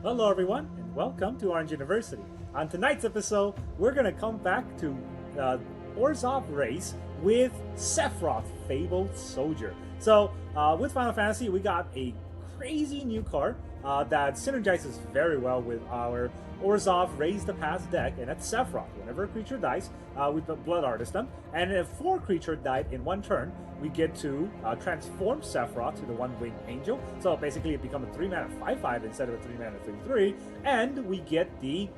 Hello everyone, and welcome to Orange University. On tonight's episode, we're gonna come back to Orzhov Raise with Sephiroth, Fabled SOLDIer. So, with Final Fantasy, we got a crazy new card that synergizes very well with our Orzhov Raise the Past deck, and that's Sephiroth. Whenever a creature dies, we Blood Artist them, and if 4 creatures died in one turn, we get to transform Sephiroth to the one-winged angel. So basically it becomes a 3-mana 5/5 instead of a 3-mana 3/3, and we get the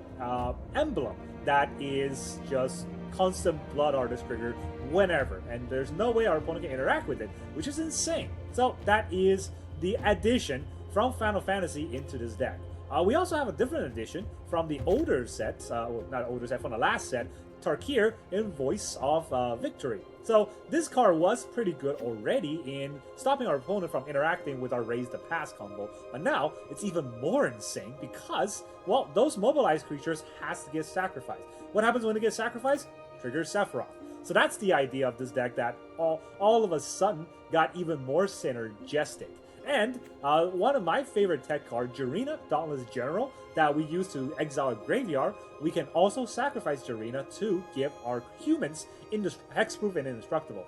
Emblem that is just constant Blood Artist trigger whenever, and there's no way our opponent can interact with it, which is insane. So that is the addition from Final Fantasy into this deck. We also have a different edition from the older set, well, not older set, from the last set, Tarkir in Voice of Victory. So this card was pretty good already in stopping our opponent from interacting with our Raise the Past combo, but now it's even more insane because, well, those mobilized creatures has to get sacrificed. What happens when they get sacrificed? Triggers Sephiroth. So that's the idea of this deck, that all of a sudden got even more synergistic. And one of my favorite tech cards, Jirina, Dauntless General, that we use to exile a graveyard, we can also sacrifice Jirina to give our humans hexproof and indestructible.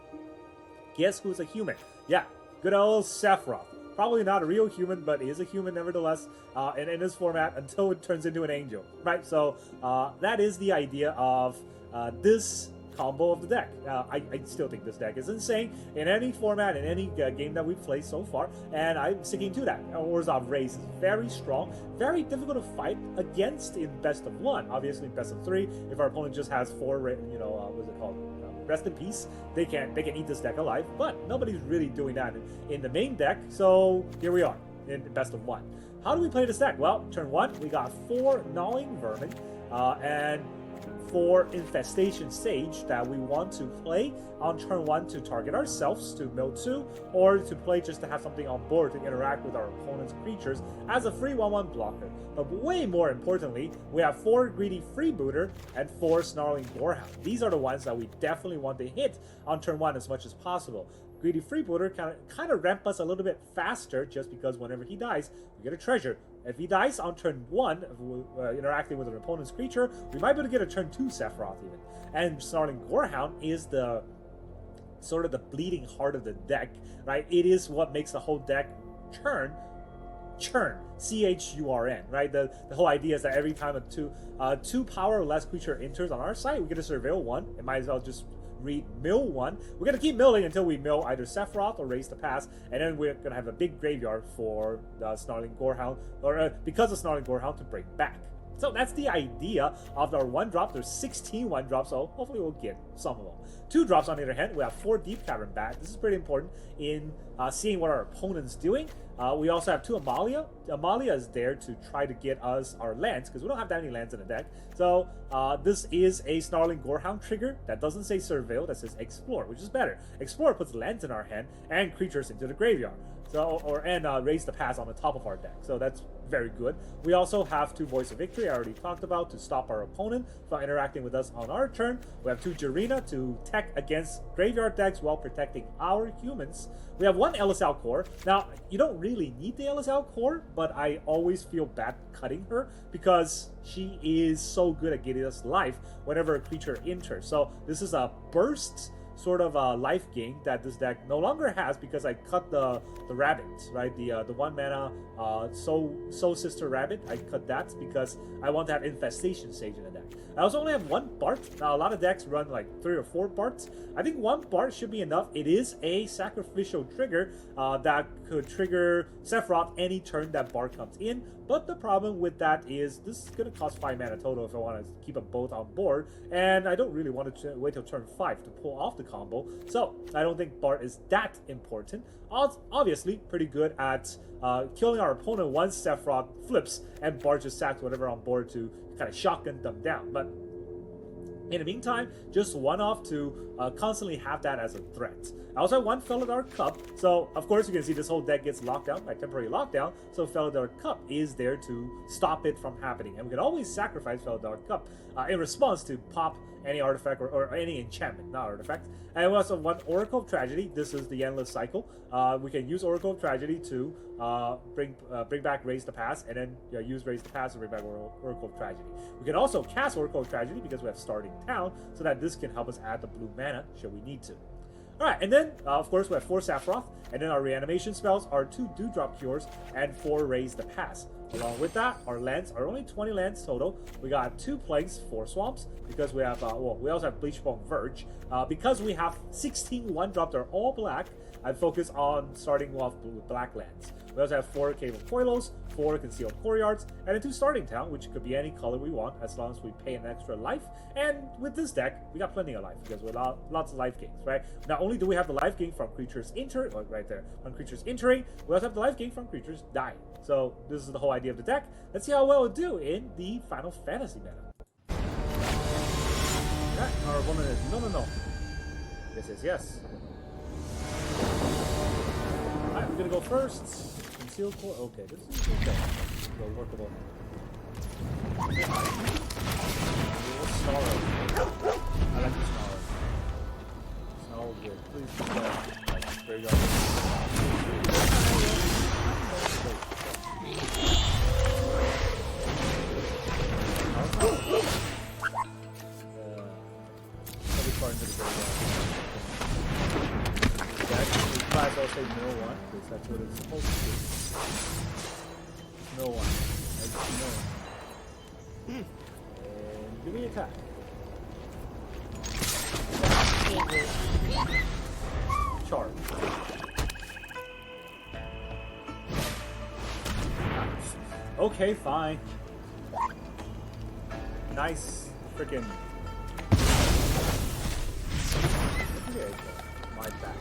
Guess who's a human? Yeah, good old Sephiroth. Probably not a real human, but is a human nevertheless, and in this format until it turns into an angel, right? So that is the idea of this combo of the deck. I still think this deck is insane in any format, in any game that we've played so far, and I'm sticking to that. Orzhov Raise is very strong, very difficult to fight against in best of 1. Obviously, best of 3, if our opponent just has 4, what's it called? Rest in peace. They can eat this deck alive, but nobody's really doing that in the main deck. So here we are in best of 1. How do we play this deck? Well, turn 1, we got 4 Gnawing Vermin, and 4 Infestation Sage that we want to play on turn 1 to target ourselves to mill 2, or to play just to have something on board to interact with our opponent's creatures as a free 1/1 blocker. But way more importantly, we have 4 Greedy Freebooter and 4 Snarling Gorehound. These are the ones that we definitely want to hit on turn 1 as much as possible. Greedy Freebooter kind of ramp us a little bit faster, just because whenever he dies, we get a treasure. If he dies on turn 1, interacting with an opponent's creature, we might be able to get a turn 2 Sephiroth even. And Snarling Gorehound is the sort of the bleeding heart of the deck, right? It is what makes the whole deck churn, CHURN, right? The whole idea is that every time a 2 power or less creature enters on our side, we get a surveil 1. It might as well just mill 1. We're going to keep milling until we mill either Sephiroth or Raise the Past, and then we're going to have a big graveyard for the Snarling Gorehound, or because of Snarling Gorehound, to bring back. So that's the idea of our 1-drop. There's 16 1-drops, so hopefully we'll get some of them. 2-drops on the other hand, we have 4 Deep-Cavern Bat. This is pretty important in seeing what our opponent's doing. We also have 2 Amalia. Amalia is there to try to get us our lands, because we don't have that many lands in the deck. So this is a Snarling Gorehound trigger that doesn't say Surveil, that says Explore, which is better. Explore puts lands in our hand and creatures into the graveyard. So, and Raise the Past on the top of our deck. So that's very good. We also have 2 Voice of Victory, I already talked about, to stop our opponent from interacting with us on our turn. We have 2 Jirina to tech against graveyard decks while protecting our humans. We have 1 il-Kor. Now, you don't really need the il-Kor, but I always feel bad cutting her because she is so good at getting us life whenever a creature enters. So this is a burst sort of a life gain that this deck no longer has, because I cut the rabbit, right? The 1-mana Soul Sister Rabbit. I cut that because I want to have Infestation Sage in the deck. I also only have 1 Bart. Now a lot of decks run like 3 or 4 Barts. I think 1 Bart should be enough. It is a sacrificial trigger that could trigger Sephiroth any turn that Bart comes in. But the problem with that is this is going to cost 5 mana total if I want to keep them both on board, and I don't really want to wait till turn 5 to pull off the combo. So I don't think Bart is that important. Obviously pretty good at killing our opponent once Sephiroth flips and Bart just sacks whatever on board to kind of shotgun them down. But In the meantime, just one off to constantly have that as a threat. I also have one Felidar Cup, so of course you can see this whole deck gets locked down by temporary lockdown, so Felidar Cup is there to stop it from happening. And we can always sacrifice Felidar Cup in response to pop any artifact or any enchantment, not artifact. And we also have one Oracle of Tragedy. This is the endless cycle. We can use Oracle of Tragedy to bring back Raise the Past, and then use Raise the Past to bring back Oracle of Tragedy. We can also cast Oracle of Tragedy because we have Starting Town, so that this can help us add the blue mana should we need to. Alright, and then, of course, we have 4 Sephiroth, and then our reanimation spells are 2 Dewdrop Cures and 4 Raise the Past. Along with that, our lands are only 20 lands total. We got 2 Plagues, 4 Swamps, because we have, we also have Bleachbone Verge. Because we have 16 1-drops that are all black, I focus on starting off with black lands. We also have 4 Cave of Koilos, 4 Concealed Courtyards, and then 2 Starting Town, which could be any color we want as long as we pay an extra life. And with this deck, we got plenty of life because we have lots of life gains, right? Not only do we have the life gain from creatures entering, right there, from creatures entering, we also have the life gain from creatures dying. So this is the whole idea of the deck. Let's see how well it do in the Final Fantasy meta. Alright, our woman is no. This is yes. Alright, we're gonna go first. Concealed core. Okay, this is okay. Go workable. Snarl. I like the Snarl. Snarl good. Please there you go. Probably far into the graveyard. Class, I'll say no one, because that's what it's supposed to do. No one. I just no one. And give me attack. Charge. Okay, fine. Nice freaking. My back.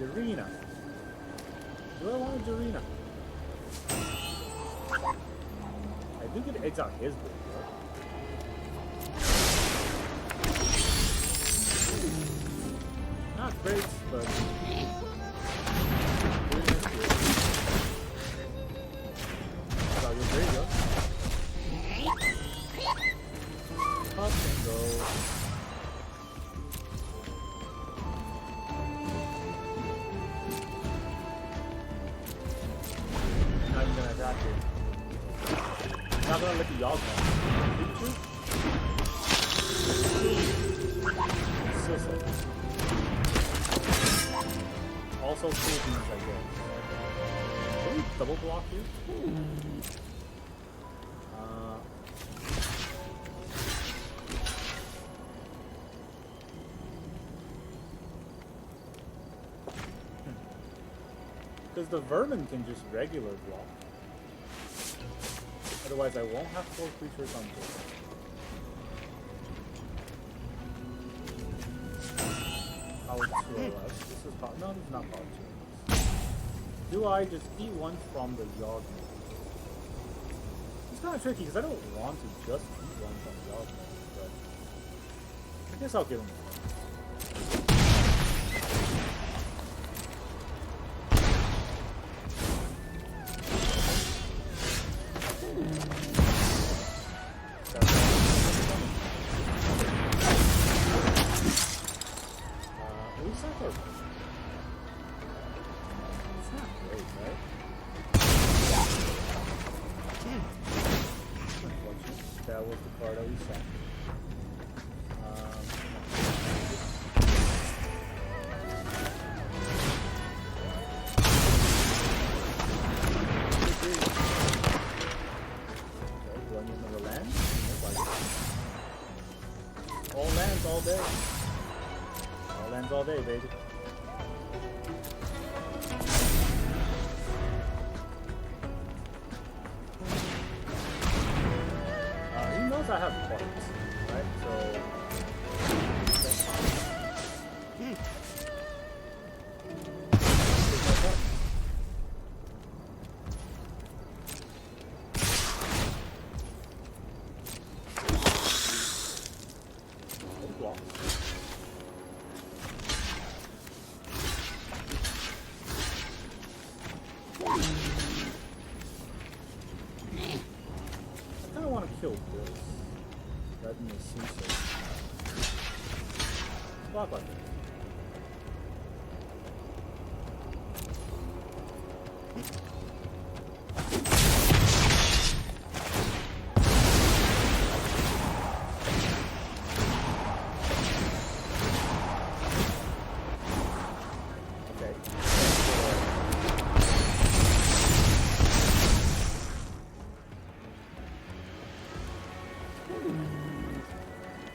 Jirina. Do I want a Jirina? I think it eggs out his board, right? Not great, but there you go. Up and go. Not gonna let the y'all go. Also cool beans, I guess. Can we double block here? Because the vermin can just regular block. Otherwise, I won't have 4 creatures on board. Power 2 Elas. This is power. No, this is not power 2 Elas. Do I just eat one from the yard? It's kind of tricky because I don't want to just eat one from the yard, but I guess I'll give him one. that was the card that we saw. Do I need another land? All lands all day. All lands all day, baby. He knows I have points, right? So.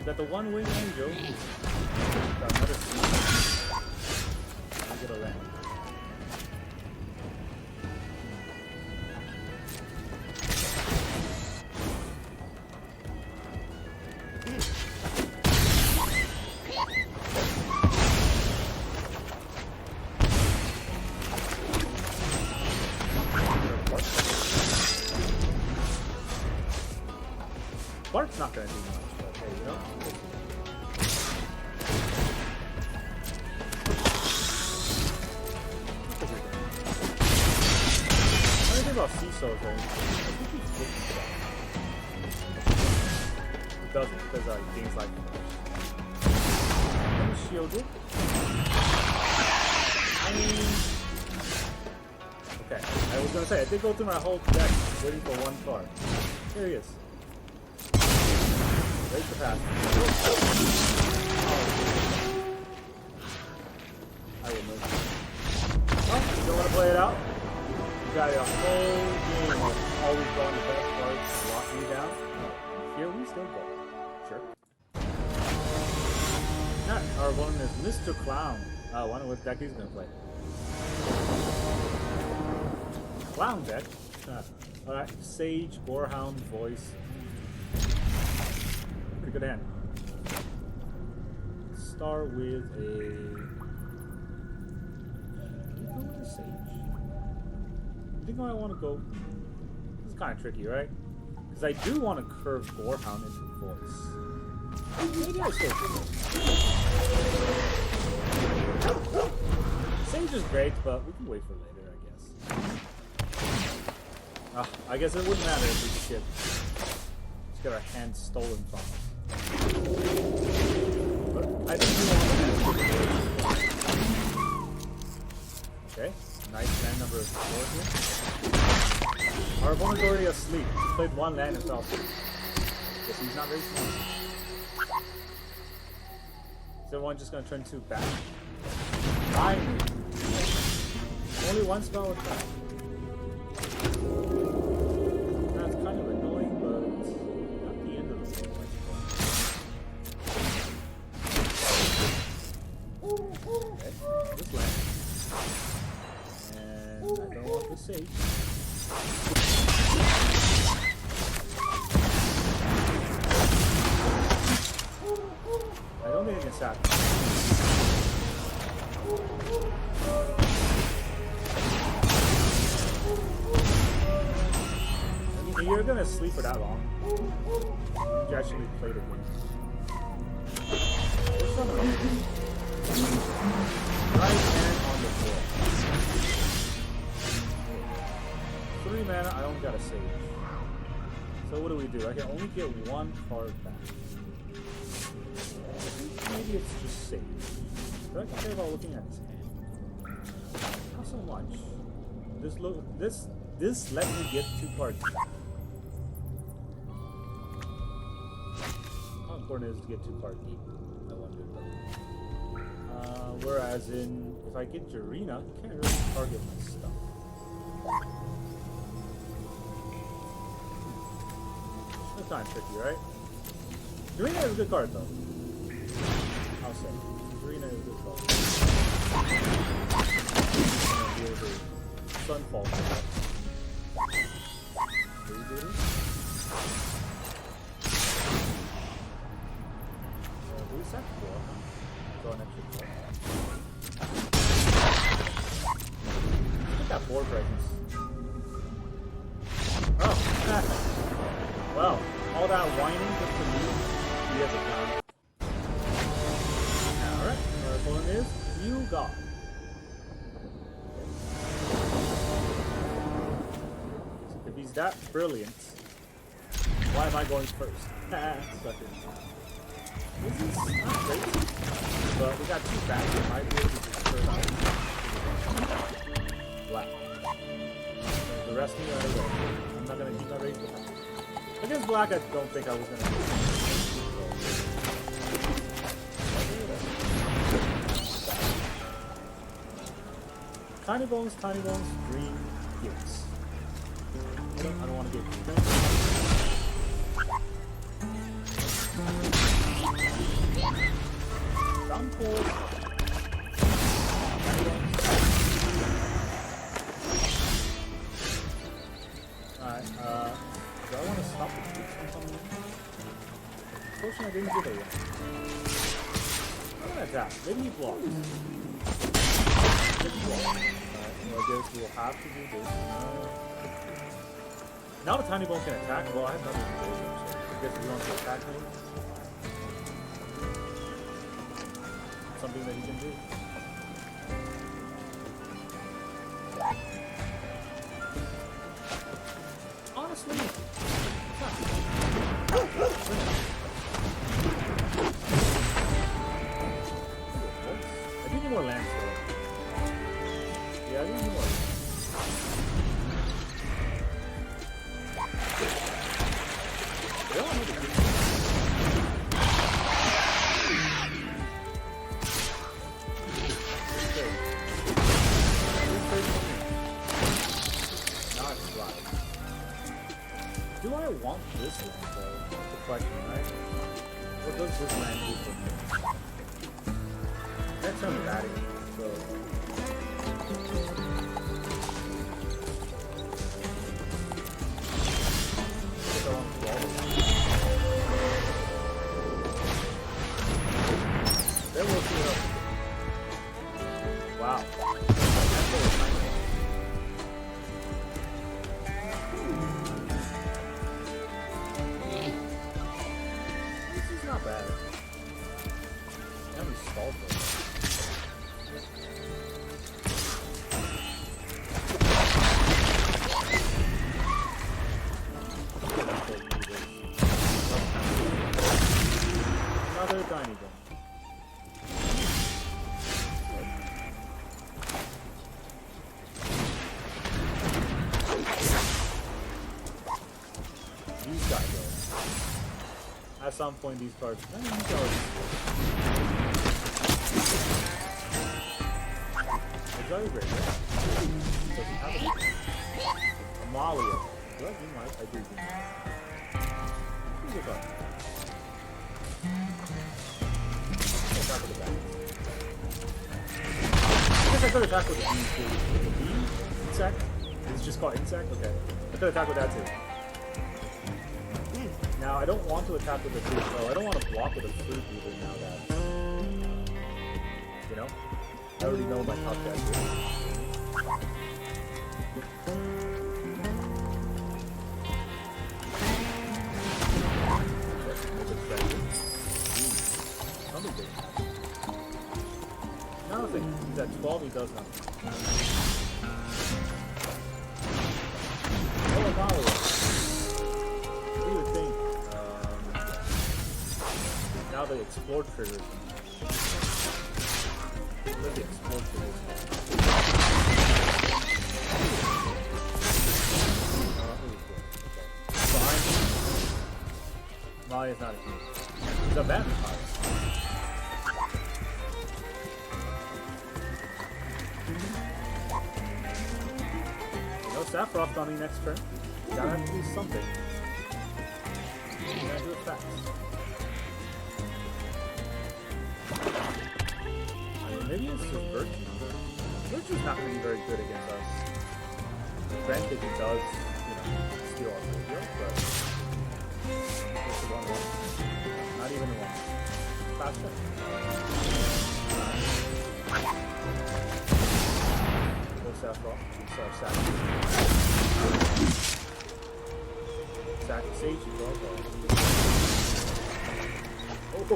Got the one-wing angel. Got another seed. I get a land. Bart's not gonna do much, but hey, you know. About Seesaws, right? I think he's looking for that. It doesn't, because things like that. Shielded. I mean, okay. I was gonna say I did go through my whole deck waiting for one card. Here he is. Raise the Past. I will move. Well, you don't want to play it out? You got a whole game of always drawing the best cards, locking me down. Here we still go. Sure. Not our one is Mr. Clown. I wonder what deck he's gonna play. Clown deck. Alright, Sage, Gorehound, Voice. Pretty good hand. Start with a. Can you go with a Sage? I think I want to go. This is kind of tricky, right? Because I do want to curve Gorehound into Voice. Maybe I still do. Sage is great, but we can wait for later, I guess. I guess it wouldn't matter if we just get our hand stolen from us. But I think we want to. Okay. Nice land number 4 here. Our opponent's already asleep. He played one land and fell asleep. Guess he's not racing. Is everyone just gonna turn 2 back? Fine. Only one spell attack. That's kind of annoying, but not the end of the game, I suppose. Okay, this land. I don't want the Sage. I don't think I can sack. I mean, you're gonna sleep for that long. You actually play the game. What's on the right hand on the floor. 3 mana, I only got a Sage. So what do? I can only get 1 card back. Maybe it's just Sage. Do I care about looking at his hand? Not so much. This let me get 2 cards back. important is to get 2 cards deep. I wonder though. Whereas if I get Jirina, you can't really target my stuff. That's kind of tricky, right? Jirina is a good card though. I'll say. Jirina is a good card. Sunfall. Go an extra 4. Look at that board presence. Oh, well, all that whining just to me. He has a plan. Alright, our opponent is il-Kor. If he's that brilliant, why am I going first? Sucker. This is not great, but we got 2 bats that might be able to just turn out. Black. The rest of me are go. I'm not going to keep my raise with that. Against black, I don't think I was going to do it. Tiny bones, green, gifts. I don't want to get Downpour. Alright, do I want to stop the troops from coming in? Unfortunately, I didn't get a one. I'm gonna attack. Maybe he blocks. Maybe he blocks. Alright, well, I guess we'll have to do this. Now the tiny bone can attack. Well, I have nothing to do with him, so I guess he wants to attack me. Something that he can do. Honestly, I do need more lands though. Yeah, I do need more. They don't need to keep. Do I want this land though? That's the question, right? What does this land do for me? That's not bad, so. Then we'll see what else. Wow. That's really nice. Not bad. And we stalled it. Another tiny bone. These guys though. At some point these cards. Aguirre, right? Does he have it? Amalia. Do I do my? I do. Who's a card? Attack with the back. I guess I could attack with the bee too. With the bee? Insect? It's just called insect? Okay. I could attack with that too. Now, I don't want to attack with the fruit. Oh, I don't want to block with the fruit either now that... You know? I already know my top guys do. Now if he's at 12, he does nothing. Oh, Amalia. What do you think? Now the explore triggers. Look at the explore triggers. Amalia's not a human. She's a vampire. You know, Sephiroth on the next turn. You gotta have to do something. You gotta do it fast. I mean, maybe it's just Virtue. Virtue's not gonna be very good against us. Granted, it does, you know, steal our video, but just a 1-1. Not even a 1. Fast one. Go Sephiroth. Sack Sage, you go. Oh,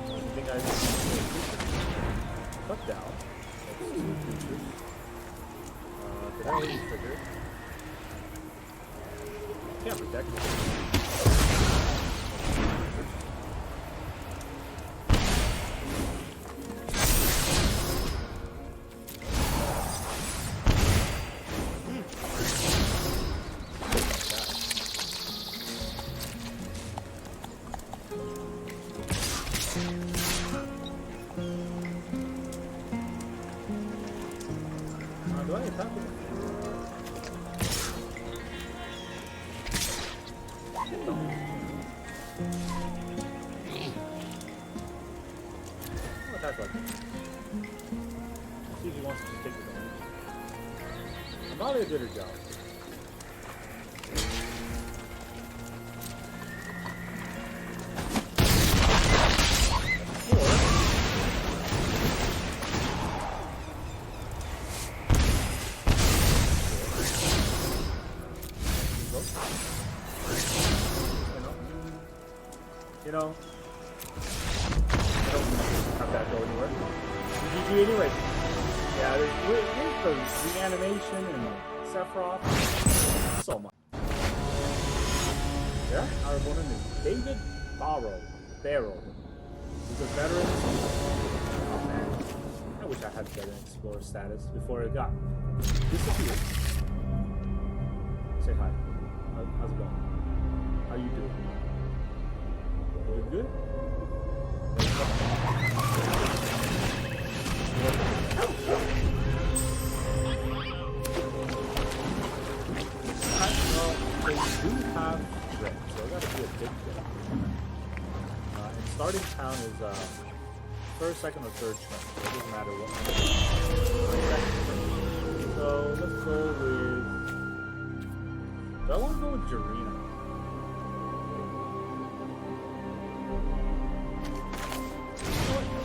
I think I cut down. Did I already trigger it? Can't protect it. Do I attack it? I'll attack like this. See if he wants to take the damage. Amalia did her job. You know, I don't have that go anywhere. GG anyway. Yeah, there's the animation and Sephiroth. So much. Yeah, our opponent is David Barrow. He's a veteran. Oh man. I wish I had veteran explorer status before it got disappeared. Say hi. How's it going? How you doing? You good? Well, they do have red, so I gotta do a big thing. And starting town is first, second, or third turn, so it doesn't matter what. So let's go with. Do I want to go with Jirina? Jirina.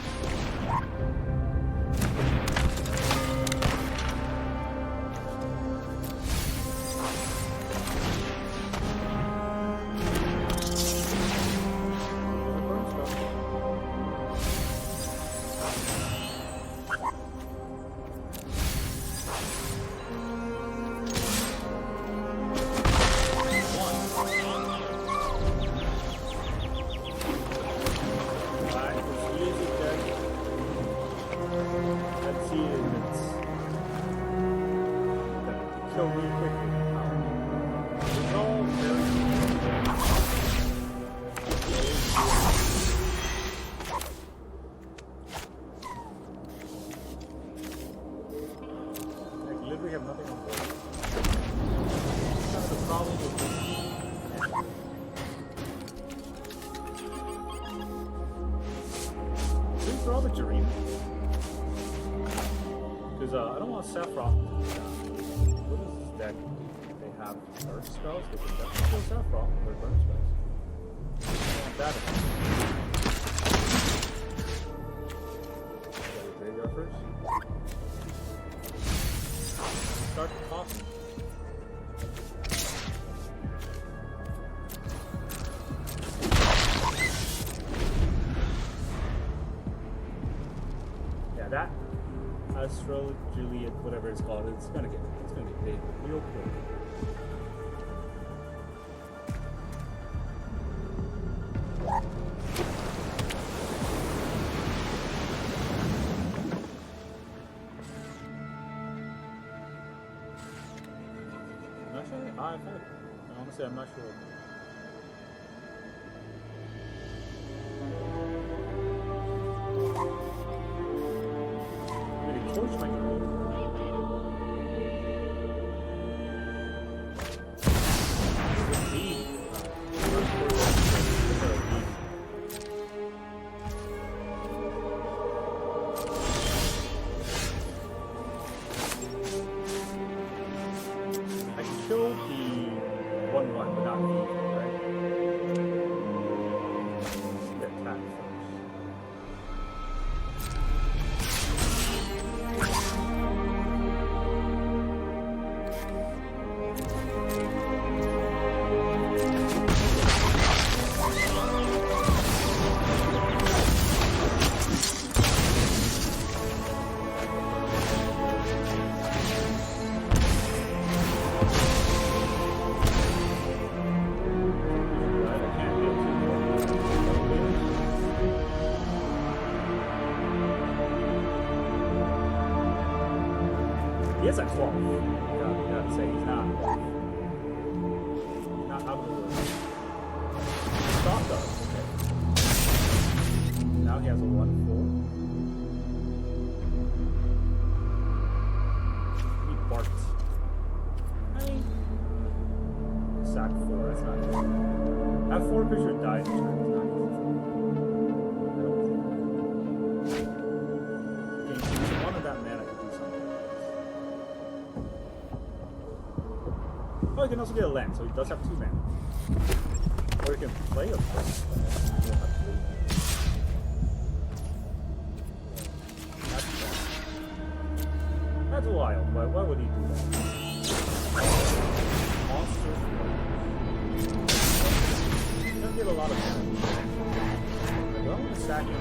Because I don't want Sephiroth. What is this deck? They have burn spells? They can definitely kill Sephiroth with their burn spells. I don't want that. Got a graveyard first. Start tossing. That Astro Juliet, whatever it's called, it's gonna get big real quick. I'm not sure. Honestly, I'm not sure. 1/1, but not feasible, right? The attack first. He is at 12. You gotta say he's not. Not out of the woods. Stop though. Okay. Now he has a 1/4. He barked. I mean, sack 4. That's not easy. Have 4 creatures die in turn. It's not easy. One of that mana could do something. Oh, he can also get a land, so he does have 2 mana. Or he can play a first. That's wild, but why would he do that? Monster. He doesn't get a lot of mana. I don't want to sack him.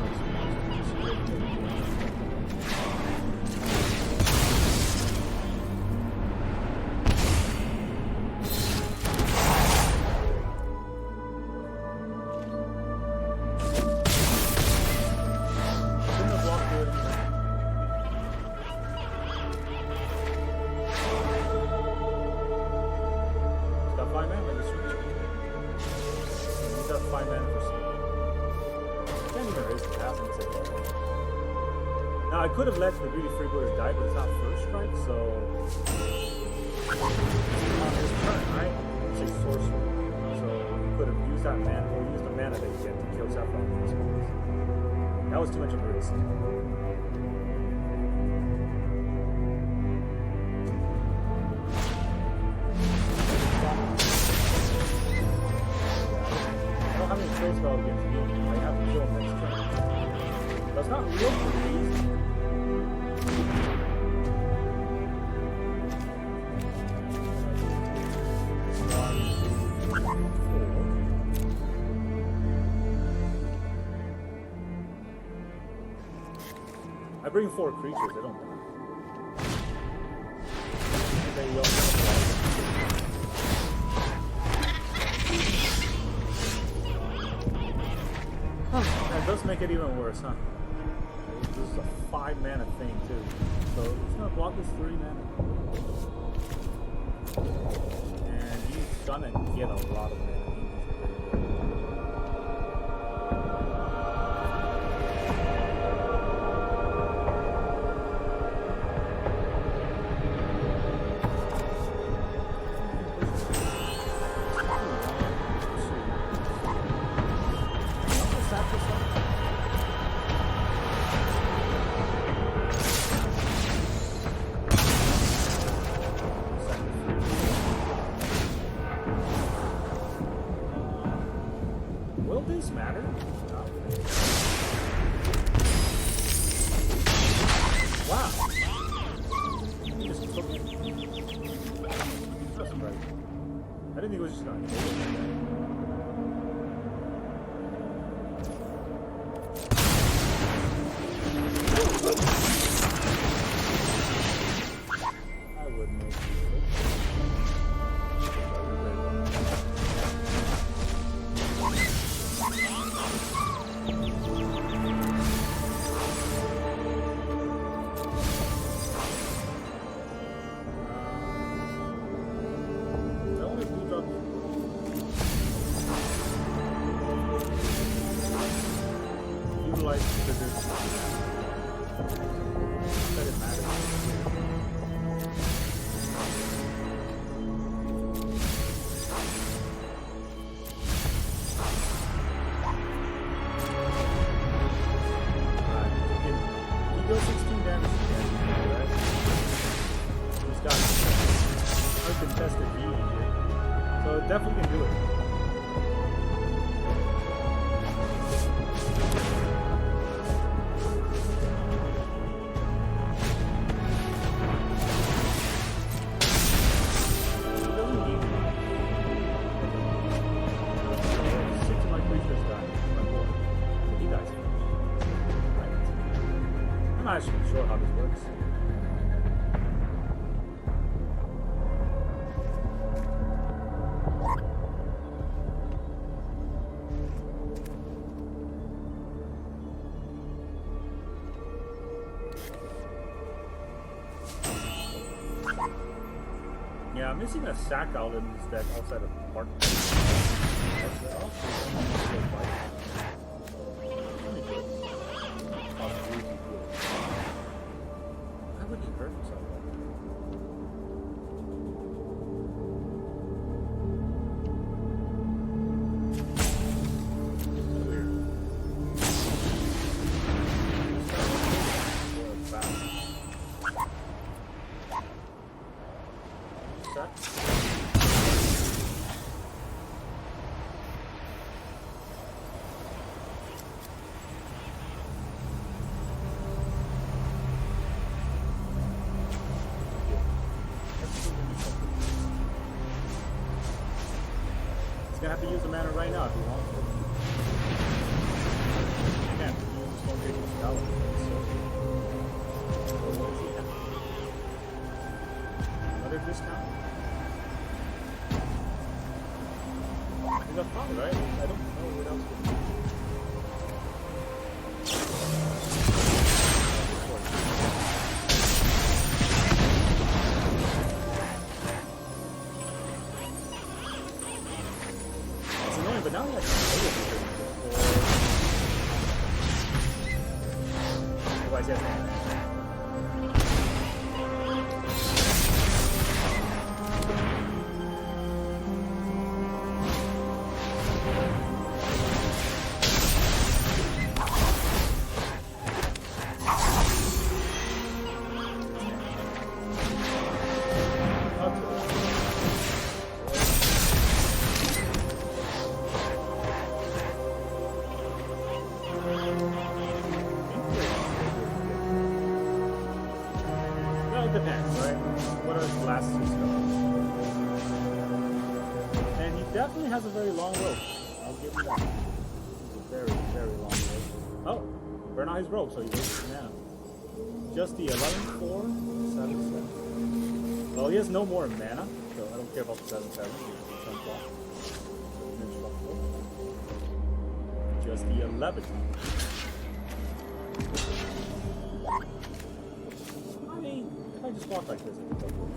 Now I could have let the really freebooters die, but it's not first strike, so on his turn, right? It's a sorcery. So you could have used that mana or used the mana that you get to kill Sephiroth in this one. That was too much of a risk. I don't have any kill spell against me. I have to kill him next turn. That's not real for me. I bring 4 creatures, I don't die. That does make it even worse, huh? This is a 5 mana thing too. So it's gonna block this 3 mana. And he's gonna get a lot of mana. Will this matter? No. Wow. He just took it. That's right. I didn't think it was just going to kill it. I wouldn't make it. it definitely can do it. I'm not actually sure how this works. Yeah, I'm missing a sack out in this deck outside of Park. Why would he hurt himself? Weird. He's gonna have to use the mana right now if he wants to. He can't use one big spell. So what does he have? Another discount? He's a fun, right? I don't know what else to do. But now he has otherwise he has depends, right? What are his last two spells? And he definitely has a very long rope. I'll give him that. It's a very, very long rope. Oh! Burn out his rope, so he wastes mana. Just the 11-4, 7-7. Well, he has no more mana, so I don't care about the 7-7. Just the 11. I mean, if I just walk like this, I think I'll do it.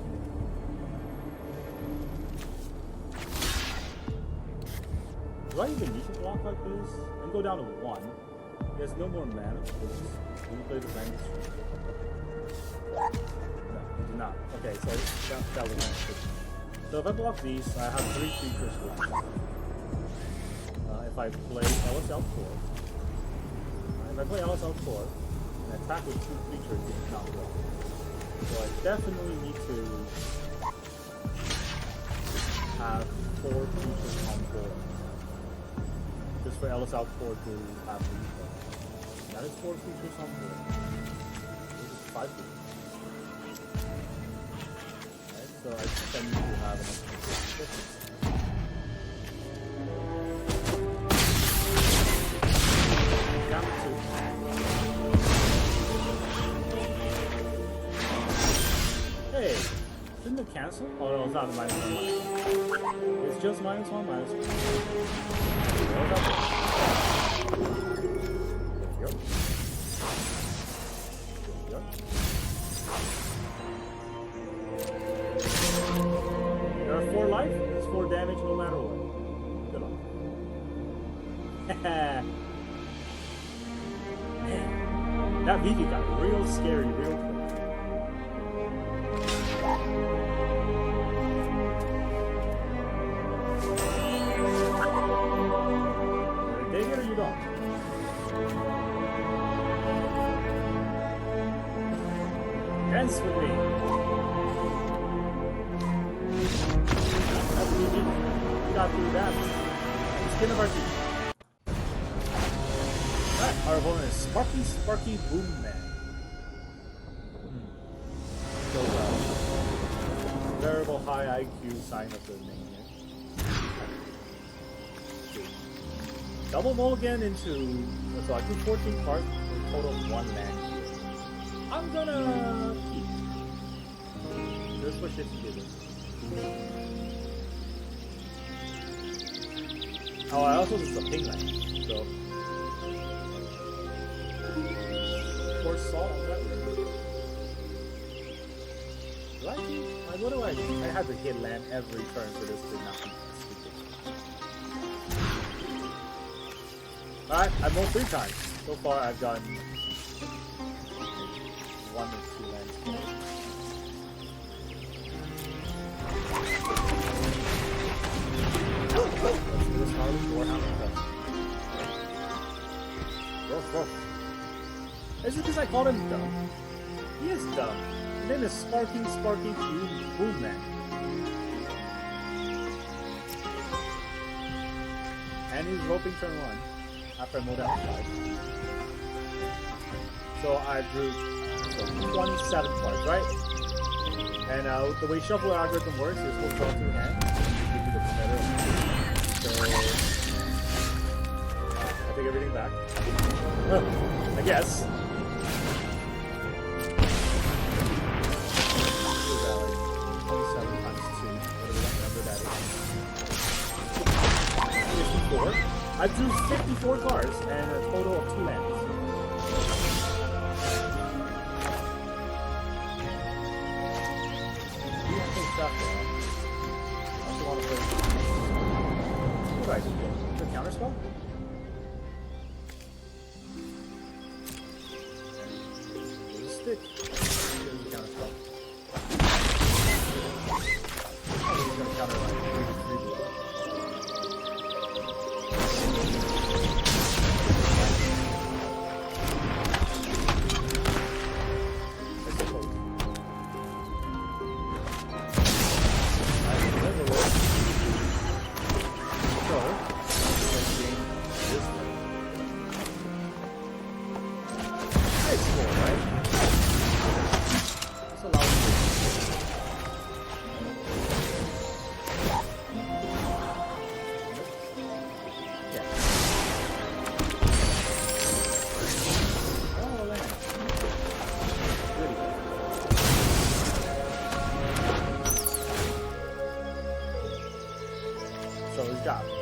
Do I even need to block like this? I can go down to 1. He has no more mana. Can you play the language? No, he did not. Okay, so that was nice. So if I block these, I have 3 creatures left. If I play Elas il-Kor, if I play Elas il-Kor and attack with 2 creatures, it's not well. So I definitely need to have 4 creatures on board. Just for Elas il-Kor to have the that is 4 creatures on board. This is 5 creatures. Right, so I think I need to have enough creatures. Hey, didn't it cancel? Oh no, it's not the -1. It's just -1, -1. There you go. There are 4 life, it's 4 damage no matter what. Good luck. Man, that Vivi got real scary real quick. Take it or you don't. Dance with me. That's Vivi. shot through that. Skin of our teeth. Alright, our opponent is Sparky Boom Man. So variable high IQ sign of the name here. Double mulligan into, so I do 14 cards for a total of 1 land here. I'm gonna keep. There's what shit to give it. Oh, I also just a ping land, so. Pour salt on that. Do I keep? Like, what do I do? I have to hit land every turn for this to not be stupid. Alright, I've moved 3 times. So far, I've done 1 or 2 lands. Let's do the Snarling Gorehound. Ruff. Is it because I called him dumb? He is dumb. His name is Sparky Boom Man. And he's roping turn 1 after I move down 5. So I drew 27 cards, right? And the way shuffle algorithm works is we'll draw through hand. Give you the better. So I take everything back. I guess. I drew 54 cards and a total of 2 lands. I also want to play. What do I do? The counter spell? There's a stick. Here's the counter spell. I think he's going to counter like 3 blue.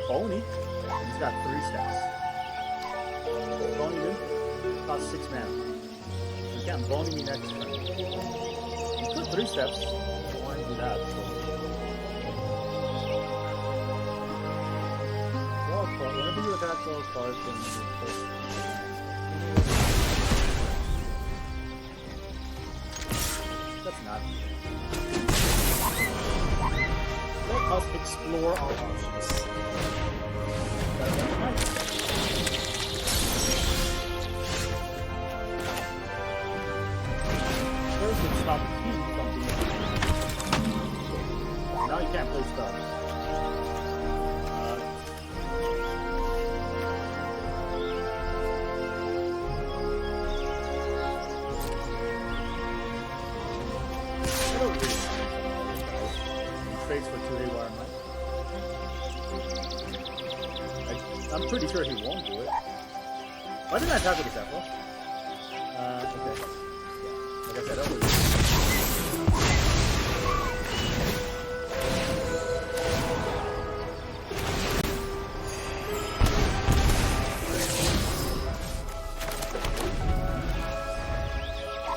Boney. He's got 3 steps. Boney do? Costs 6 mana. You can't Boney me next turn. You could 3 steps. I don't want to do that. So. Draw a card. Whenever you attack, draw a card, then you push. That's not. Let us explore our options. First, it stopped Q from being. Now you can't play stuff. Trades for 2 haywire money. I'm pretty sure he won't do it. Why didn't I attack with the Sephiroth? Okay. Like I said earlier.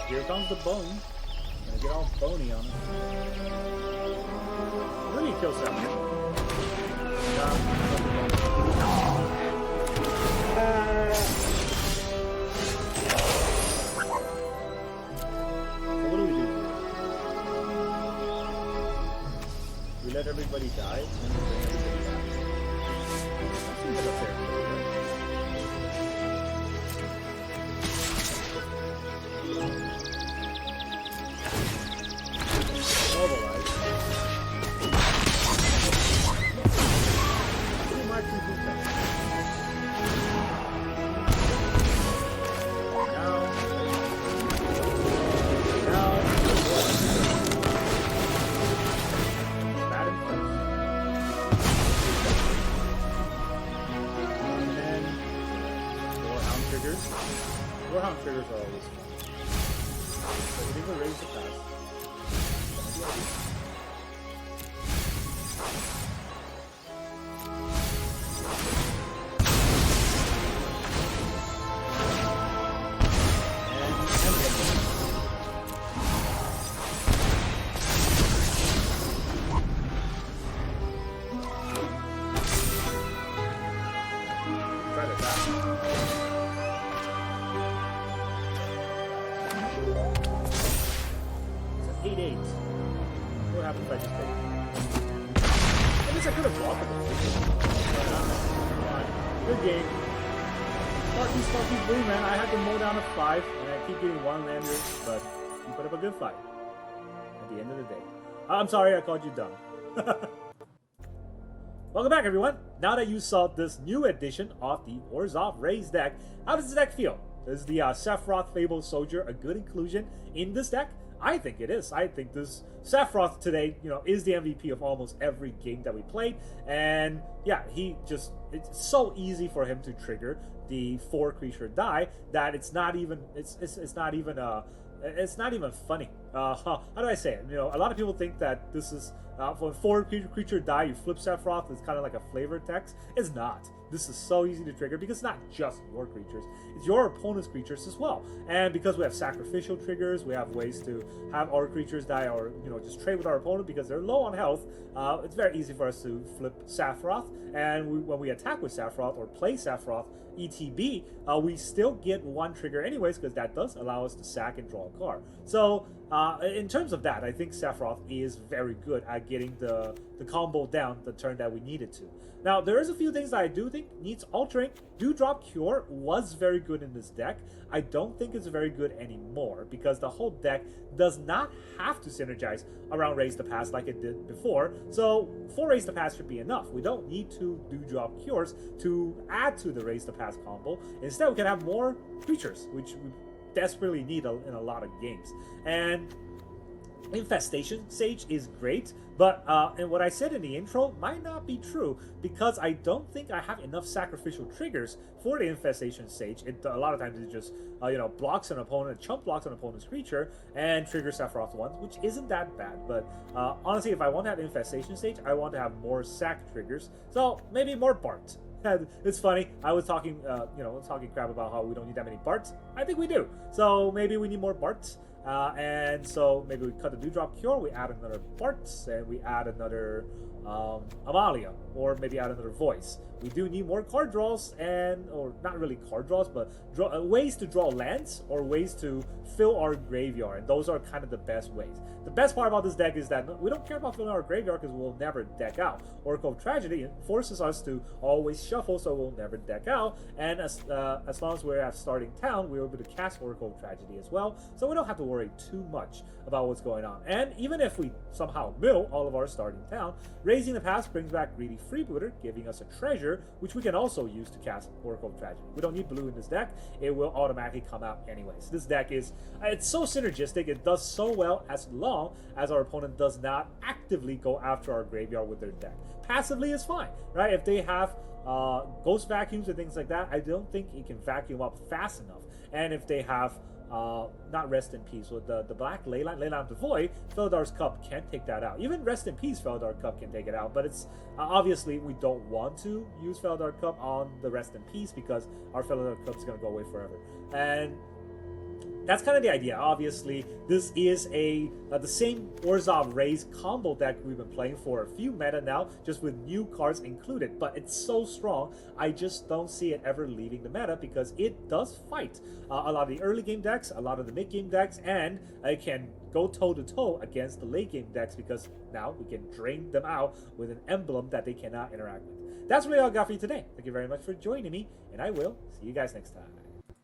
Here comes the bone. Gonna get all bony on it. Really kills that one. What do we do? We let everybody die, and then we bring everybody back. That seems like a fair play, right? Mobilize. Gorehound triggers are always fun. So we need to raise the past. What happens if I just take it? I guess I could have blocked it. Good game. Sparky Blue, man. I had to mow down a 5, and I keep getting 1 lander, but you put up a good fight at the end of the day. I'm sorry I called you dumb. Welcome back, everyone. Now that you saw this new edition of the Orzhov Raise deck, how does this deck feel? Is the Sephiroth Fabled Soldier a good inclusion in this deck? I think it is. I think this Sephiroth today, is the MVP of almost every game that we played. And yeah, it's so easy for him to trigger the 4 creature die that it's not even funny. How do I say it? A lot of people think that this is for 4 creature die, you flip Sephiroth. It's kind of like a flavor text. It's not. This is so easy to trigger because it's not just your creatures, it's your opponent's creatures as well. And because we have sacrificial triggers, we have ways to have our creatures die or just trade with our opponent because they're low on health. It's very easy for us to flip Sephiroth, and when we attack with Sephiroth or play Sephiroth ETB, we still get 1 trigger anyways because that does allow us to sack and draw a card. So in terms of that, I think Sephiroth is very good at getting the combo down the turn that we needed to. Now, there is a few things that I do think needs altering. Dewdrop Cure was very good in this deck. I don't think it's very good anymore because the whole deck does not have to synergize around Raise the Past like it did before. So 4 Raise the Past should be enough. We don't need 2 Dewdrop Cures to add to the Raise the Past combo. Instead, we can have more creatures, which we desperately need in a lot of games. And Infestation Sage is great, but and what I said in the intro might not be true because I don't think I have enough sacrificial triggers for the Infestation Sage. A lot of times it just blocks an opponent, chump blocks an opponent's creature, and triggers Sephiroth once, which isn't that bad. But honestly, if I want to have Infestation Sage, I want to have more sac triggers. So maybe more Bart. It's funny. I was talking, talking crap about how we don't need that many Barts. I think we do. So maybe we need more Barts. And so maybe we cut the Dewdrop Cure, we add another Bartz, and we add another Amalia, or maybe add another Voice. We do need more card draws, or not really card draws, but ways to draw lands, or ways to fill our graveyard, and those are kind of the best ways. The best part about this deck is that we don't care about filling our graveyard because we'll never deck out. Oracle of Tragedy forces us to always shuffle, so we'll never deck out, and as long as we're at starting town, we're able to cast Oracle of Tragedy as well, so we don't have to worry too much about what's going on. And even if we somehow mill all of our starting town, Raising the Past brings back Greedy Freebooter, giving us a treasure, which we can also use to cast Oracle of Tragedy. We don't need blue in this deck. It will automatically come out anyways. This deck it's so synergistic. It does so well as long as our opponent does not actively go after our graveyard with their deck. Passively is fine, right? If they have ghost vacuums and things like that, I don't think it can vacuum up fast enough. And if they have not Rest in Peace, with the black Leyline of the Void, Feldar's Cup can't take that out. Even Rest in Peace Feldar Cup can take it out, but it's obviously we don't want to use Feldar Cup on the Rest in Peace because our Feldar Cup is going to go away forever. And that's kind of the idea. Obviously, this is the same Orzhov Raise combo deck we've been playing for a few meta now, just with new cards included. But it's so strong, I just don't see it ever leaving the meta because it does fight a lot of the early game decks, a lot of the mid game decks, and it can go toe-to-toe against the late game decks because now we can drain them out with an emblem that they cannot interact with. That's really all I got for you today. Thank you very much for joining me, and I will see you guys next time.